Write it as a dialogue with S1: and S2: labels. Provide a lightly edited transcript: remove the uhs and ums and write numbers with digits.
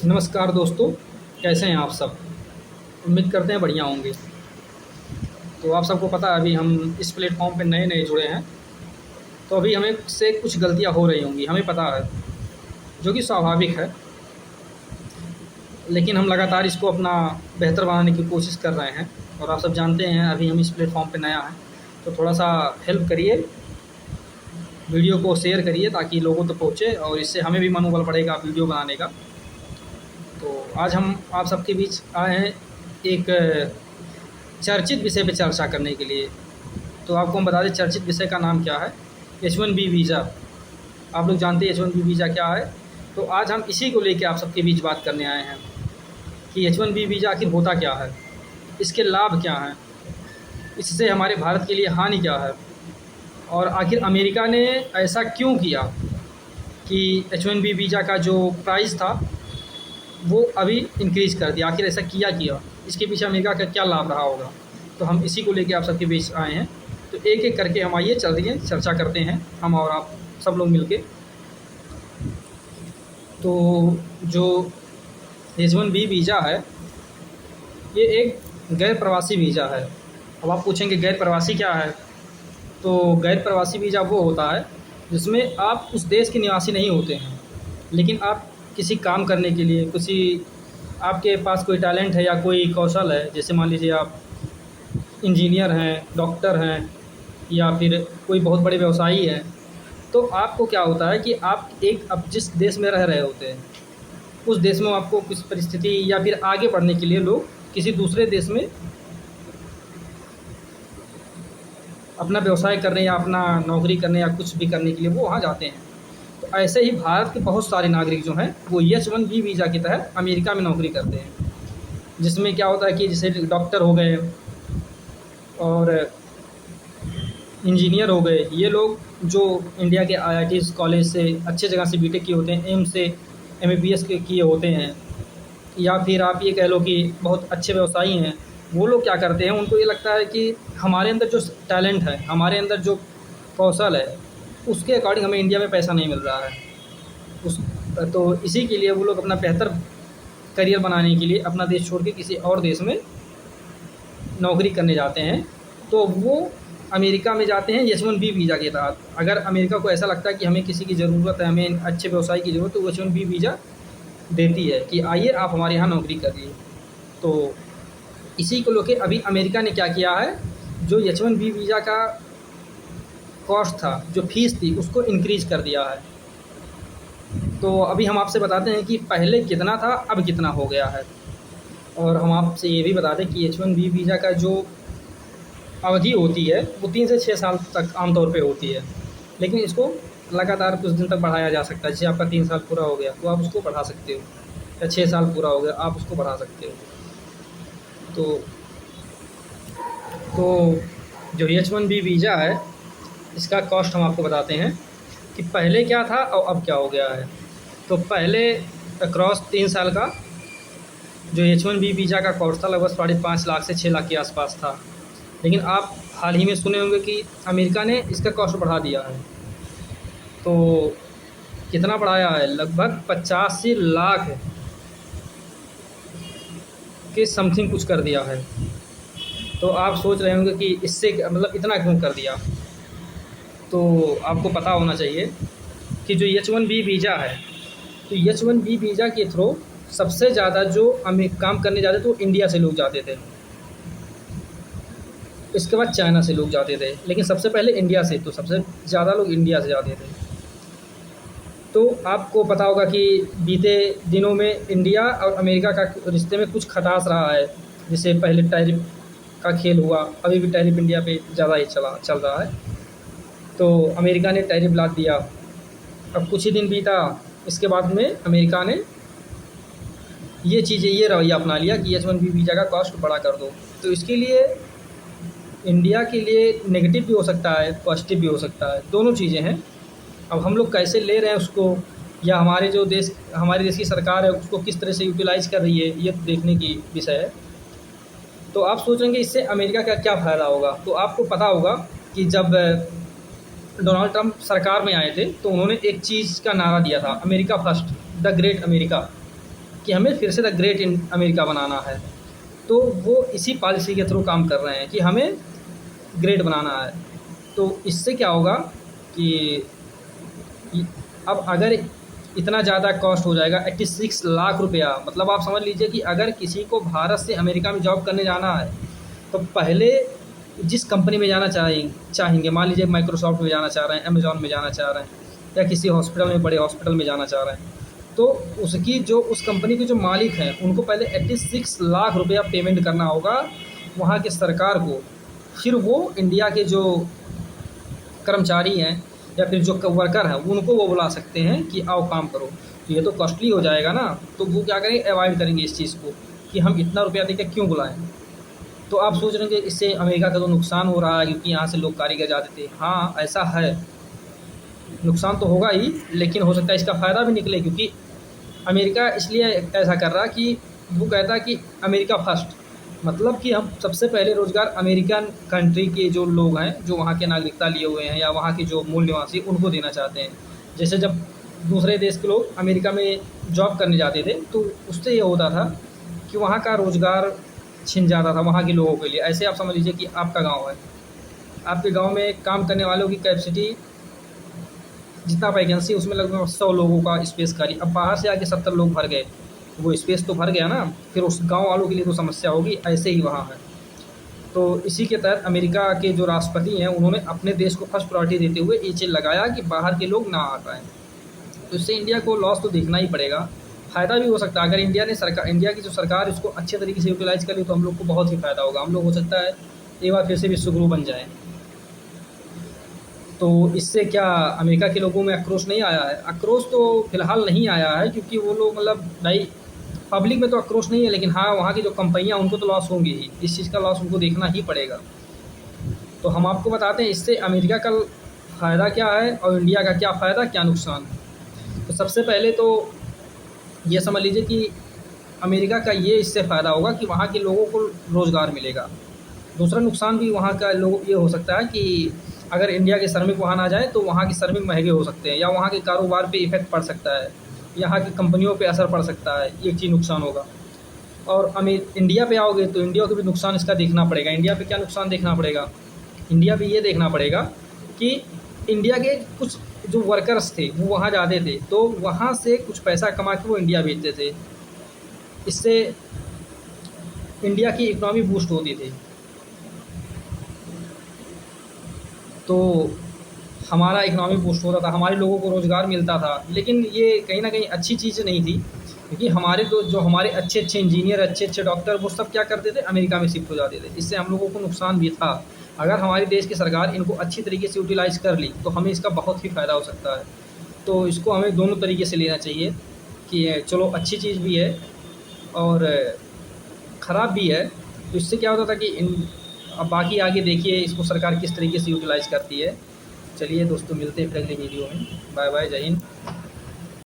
S1: नमस्कार दोस्तों, कैसे हैं आप सब? उम्मीद करते हैं बढ़िया होंगे। तो आप सबको पता है अभी हम इस प्लेटफ़ॉर्म पे नए-नए जुड़े हैं, तो अभी हमें से कुछ गलतियाँ हो रही होंगी, हमें पता है, जो कि स्वाभाविक है। लेकिन हम लगातार इसको अपना बेहतर बनाने की कोशिश कर रहे हैं और आप सब जानते हैं अभी हम इस प्लेटफ़ॉर्म पे नया हैं, तो थोड़ा-सा हेल्प करिए, वीडियो को शेयर करिए ताकि लोगों तक पहुँचे और इससे हमें भी मनोबल बढ़ेगा वीडियो बनाने का। तो आज हम आप सबके बीच आए हैं एक चर्चित विषय पे चर्चा करने के लिए। तो आपको हम बता दें चर्चित विषय का नाम क्या है, H1B वीज़ा। आप लोग जानते हैं H1B वीज़ा क्या है। तो आज हम इसी को लेके आप सबके बीच बात करने आए हैं कि H1B वीज़ा आखिर होता क्या है, इसके लाभ क्या हैं, इससे हमारे भारत के लिए हानि क्या है और आखिर अमेरिका ने ऐसा क्यों किया कि H1B वीज़ा का जो प्राइस था वो अभी इंक्रीज़ कर दिया। आखिर ऐसा किया इसके पीछे अमेरिका का क्या लाभ रहा होगा। तो हम इसी को लेके आप सबके बीच आए हैं। तो एक-एक करके हम आइए चलिए चर्चा करते हैं, हम और आप सब लोग मिलके। तो जो H1B वीज़ा है, ये एक गैर प्रवासी वीज़ा है। अब आप पूछेंगे गैर प्रवासी क्या है? तो गैर प्रवासी वीज़ा वो होता है जिसमें आप उस देश के निवासी नहीं होते हैं, लेकिन आप किसी काम करने के लिए, किसी आपके पास कोई टैलेंट है या कोई कौशल है, जैसे मान लीजिए आप इंजीनियर हैं, डॉक्टर हैं या फिर कोई बहुत बड़े व्यवसायी हैं, तो आपको क्या होता है कि आप एक अब जिस देश में रह रहे होते हैं, उस देश में आपको किस परिस्थिति या फिर आगे बढ़ने के लिए लोग किसी दूसरे देश में अपना व्यवसाय करने या अपना नौकरी करने या कुछ भी करने के लिए वो वहाँ जाते हैं। तो ऐसे ही भारत के बहुत सारे नागरिक जो हैं वो H1B वीज़ा के तहत अमेरिका में नौकरी करते हैं, जिसमें क्या होता है कि जैसे डॉक्टर हो गए और इंजीनियर हो गए, ये लोग जो इंडिया के IITs कॉलेज से अच्छे जगह से बीटेक किए होते हैं, एम्स से MBBS के किए होते हैं, या फिर आप ये कह लो कि बहुत अच्छे व्यवसायी हैं, वो लोग क्या करते हैं, उनको ये लगता है कि हमारे अंदर जो टैलेंट है, हमारे अंदर जो कौशल है, उसके अकॉर्डिंग हमें इंडिया में पैसा नहीं मिल रहा है। उस तो इसी के लिए वो लोग अपना बेहतर करियर बनाने के लिए अपना देश छोड़ के किसी और देश में नौकरी करने जाते हैं। तो वो अमेरिका में जाते हैं H1B वीज़ा के तहत। अगर अमेरिका को ऐसा लगता है कि हमें किसी की ज़रूरत है, हमें अच्छे व्यवसाय की ज़रूरत है, तो H1B वीज़ा देती है कि आइए आप हमारे यहाँ नौकरी करिए। तो इसी को लेके अभी अमेरिका ने क्या किया है, जो H1B वीज़ा का कॉस्ट था, जो फ़ीस थी, उसको इंक्रीज़ कर दिया है। तो अभी हम आपसे बताते हैं कि पहले कितना था, अब कितना हो गया है। और हम आपसे ये भी बता दें कि H1B वीज़ा का जो अवधि होती है वो 3 से 6 साल तक आमतौर पे होती है, लेकिन इसको लगातार कुछ दिन तक बढ़ाया जा सकता है। जैसे आपका 3 साल पूरा हो गया तो आप उसको बढ़ा सकते हो, या 6 साल पूरा हो गया आप उसको बढ़ा सकते हो। तो तो जो H1B वीज़ा है, इसका कॉस्ट हम आपको बताते हैं कि पहले क्या था और अब क्या हो गया है। तो पहले अक्रॉस 3 साल का जो H1B वीज़ा का कॉस्ट था लगभग 5.5 लाख से 6 लाख के आसपास था। लेकिन आप हाल ही में सुने होंगे कि अमेरिका ने इसका कॉस्ट बढ़ा दिया है। तो कितना बढ़ाया है? लगभग 85 लाख के समथिंग कुछ कर दिया है। तो आप सोच रहे होंगे कि इससे मतलब इतना क्यों कर दिया? तो आपको पता होना चाहिए कि जो H1B वीज़ा है, तो H1B वीज़ा के थ्रू सबसे ज़्यादा जो काम करने जाते थे वो इंडिया से लोग जाते थे, इसके बाद चाइना से लोग जाते थे, लेकिन सबसे पहले इंडिया से, तो सबसे ज़्यादा लोग इंडिया से जाते थे। तो आपको पता होगा कि बीते दिनों में इंडिया और अमेरिका का रिश्ते में कुछ खटास रहा है। जैसे पहले टैरिफ का खेल हुआ, अभी भी टैरिफ इंडिया पे ज़्यादा ही चल रहा है। तो अमेरिका ने टैरिफ लाद दिया, अब कुछ ही दिन बीता, इसके बाद में अमेरिका ने ये रवैया अपना लिया कि H1B वीज़ा का कॉस्ट बढ़ा कर दो। तो इसके लिए इंडिया के लिए नेगेटिव भी हो सकता है, पॉजिटिव भी हो सकता है, दोनों चीज़ें हैं। अब हम लोग कैसे ले रहे हैं उसको, या हमारे देश की सरकार है उसको किस तरह से यूटिलाइज़ कर रही है, ये देखने की विषय है। तो आप सोचेंगे इससे अमेरिका का क्या फ़ायदा होगा। तो आपको पता होगा कि जब डोनाल्ड ट्रंप सरकार में आए थे तो उन्होंने एक चीज़ का नारा दिया था, America first, the great America. कि हमें फिर से द ग्रेट इन अमेरिका बनाना है। तो वो इसी पॉलिसी के थ्रू काम कर रहे हैं कि हमें ग्रेट बनाना है। तो इससे क्या होगा कि अब अगर इतना ज़्यादा कॉस्ट हो जाएगा 86 लाख रुपया, मतलब आप समझ लीजिए कि अगर किसी को भारत से अमेरिका में जॉब करने जाना है तो पहले जिस कंपनी में जाना चाहेंगे, मान लीजिए माइक्रोसॉफ्ट में जाना चाह रहे हैं, अमेज़ॉन में जाना चाह रहे हैं, या किसी हॉस्पिटल में, बड़े हॉस्पिटल में जाना चाह रहे हैं, तो उसकी जो उस कंपनी के जो मालिक हैं उनको पहले 86 लाख रुपया पेमेंट करना होगा वहाँ की सरकार को। फिर वो इंडिया के जो कर्मचारी हैं या फिर जो वर्कर हैं उनको वो बुला सकते हैं कि आओ काम करो। तो ये तो कॉस्टली हो जाएगा ना, तो वो क्या करेंगे, अवॉइड करेंगे इस चीज़ को कि हम इतना रुपया देकर क्यों बुलाएं। तो आप सोच रहे हैं कि इससे अमेरिका का तो नुकसान हो रहा है क्योंकि यहाँ से लोग कारीगर जाते थे। हाँ, ऐसा है, नुकसान तो होगा ही, लेकिन हो सकता है इसका फ़ायदा भी निकले, क्योंकि अमेरिका इसलिए ऐसा कर रहा कि वो कहता है कि अमेरिका फर्स्ट, मतलब कि हम सबसे पहले रोज़गार अमेरिकन कंट्री के जो लोग हैं, जो वहाँ के नागरिकता लिए हुए हैं या वहाँ के जो मूल निवासी, उनको देना चाहते हैं। जैसे जब दूसरे देश के लोग अमेरिका में जॉब करने जाते थे तो उससे ये होता था कि वहाँ का रोज़गार छिन जाता था वहाँ के लोगों के लिए। ऐसे आप समझ लीजिए कि आपका गाँव है, आपके गाँव में काम करने वालों की कैपेसिटी जितना वैकेंसी उसमें लगभग 100 लोगों का स्पेस खाली, अब बाहर से आके 70 लोग भर गए, वो स्पेस तो भर गया ना, फिर उस गांव वालों के लिए तो समस्या होगी। ऐसे ही वहाँ है। तो इसी के तहत अमेरिका के जो राष्ट्रपति हैं उन्होंने अपने देश को फर्स्ट प्रायोरिटी देते हुए ये चीज़ लगाया कि बाहर के लोग ना आ पाएँ। तो इससे इंडिया को लॉस तो देखना ही पड़ेगा, फ़ायदा भी हो सकता है अगर इंडिया की जो सरकार इसको अच्छे तरीके से यूटिलाइज़ करे तो हम लोग को बहुत ही फ़ायदा होगा। हम लोग हो सकता है एक बार फिर से विश्वगुरु बन जाएँ। तो इससे क्या अमेरिका के लोगों में आक्रोश नहीं आया है? आक्रोश तो फ़िलहाल नहीं आया है, क्योंकि वो लोग मतलब भाई पब्लिक में तो आक्रोश नहीं है, लेकिन हाँ, वहाँ की जो कंपनियाँ उनको तो लॉस होंगी ही, इस चीज़ का लॉस उनको देखना ही पड़ेगा। तो हम आपको बताते हैं इससे अमेरिका का फ़ायदा क्या है और इंडिया का क्या फ़ायदा, क्या नुकसान है। तो सबसे पहले तो ये समझ लीजिए कि अमेरिका का ये इससे फ़ायदा होगा कि वहाँ के लोगों को रोज़गार मिलेगा। दूसरा नुकसान भी वहाँ का लोग ये हो सकता है कि अगर इंडिया के श्रमिक वहाँ ना जाएँ तो वहाँ के श्रमिक महंगे हो सकते हैं, या वहाँ के कारोबार पे इफ़ेक्ट पड़ सकता है, यहाँ की कंपनियों पे असर पड़ सकता है, एक चीज़ नुकसान होगा। और इंडिया पे आओगे तो इंडिया को भी नुकसान इसका देखना पड़ेगा। इंडिया पे क्या नुकसान देखना पड़ेगा? इंडिया पे ये देखना पड़ेगा कि इंडिया के कुछ जो वर्कर्स थे वो वहाँ जाते थे, तो वहाँ से कुछ पैसा कमा के वो इंडिया भेजते थे। इससे इंडिया की इकनॉमी बूस्ट होती थी। तो हमारा इकनॉमी बूस्ट होता था, हमारे लोगों को रोज़गार मिलता था। लेकिन ये कहीं न कहीं अच्छी चीज़ नहीं थी, क्योंकि हमारे तो जो हमारे अच्छे-अच्छे इंजीनियर, अच्छे-अच्छे डॉक्टर, वो सब क्या करते थे, अमेरिका में शिफ्ट हो जाते थे। इससे हम लोगों को नुकसान भी था। अगर हमारे देश की सरकार इनको अच्छी तरीके से यूटिलाइज़ कर ली तो हमें इसका बहुत ही फ़ायदा हो सकता है। तो इसको हमें दोनों तरीके से लेना चाहिए कि चलो अच्छी चीज़ भी है और ख़राब भी है। तो इससे क्या होता था कि अब बाकी आगे देखिए इसको सरकार किस तरीके से यूटिलाइज़ करती है। चलिए दोस्तों, मिलते हैं फिर अगली वीडियो में। बाय बाय, जय हिंद।